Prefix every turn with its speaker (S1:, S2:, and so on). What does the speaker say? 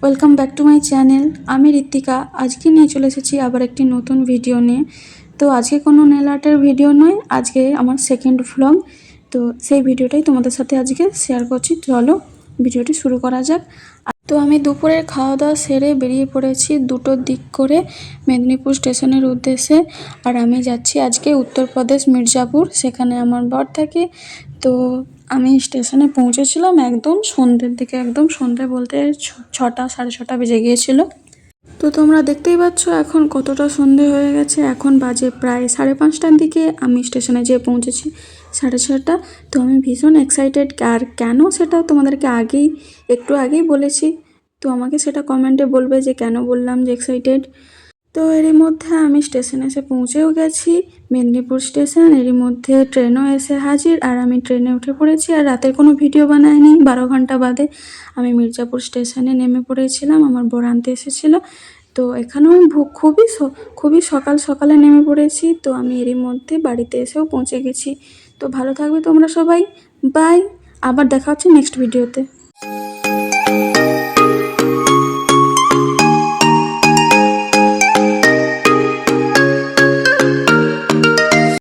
S1: Welcome back to my channel. আমি ঋত্বিকা। আজকে নিয়ে চলে এসেছি আবার একটি নতুন ভিডিও নিয়ে। তো আজকে কোনো নেল আর্টের ভিডিও নয়, আজকে আমার সেকেন্ড ভ্লগ। তো সেই ভিডিওটাই তোমাদের সাথে আজকে শেয়ার করছি। চলো ভিডিওটি শুরু করা যাক। তো আমি দুপুরের খাওয়া দাওয়া সেরে বেরিয়ে পড়েছি 2টোর দিক করে মেদিনীপুর স্টেশনের উদ্দেশ্যে। আর আমি যাচ্ছি আজকে উত্তরপ্রদেশ মির্জাপুর, সেখানে আমার বর থাকে। তো আমি স্টেশনে পৌঁছেছিলাম একদম সন্ধ্যের দিকে, একদম সন্ধ্যে বলতে 6টা 6:30 বেজে গিয়েছিল। তো তোমরা দেখতেই পাচ্ছ এখন কতটা সন্ধে হয়ে গেছে। এখন বাজে প্রায় 5:30টার দিকে আমি স্টেশনে যেয়ে পৌঁছেছি 6:30। তো আমি ভীষণ এক্সাইটেড, আর কেন সেটা তোমাদেরকে একটু আগেই বলেছি। তো আমাকে সেটা কমেন্টে বলবে যে কেন বললাম যে এক্সাইটেড। তো এরই মধ্যে আমি স্টেশনে এসে পৌঁছেও গেছি, মেদিনীপুর স্টেশন। এরই মধ্যে ট্রেনও এসে হাজির, আর আমি ট্রেনে উঠে পড়েছি। আর রাতের কোনো ভিডিও বানাইনি, 12 ঘন্টা বাদে আমি মির্জাপুর স্টেশনে নেমে পড়েছিলাম, আমার বর আনতে এসেছিলো। তো এখানেও আমি খুবই সকাল সকালে নেমে পড়েছি। তো আমি এরই মধ্যে বাড়িতে এসেও পৌঁছে গেছি। তো ভালো থাকবে তোমরা সবাই, বাই। আবার দেখা হচ্ছে নেক্সট ভিডিওতে।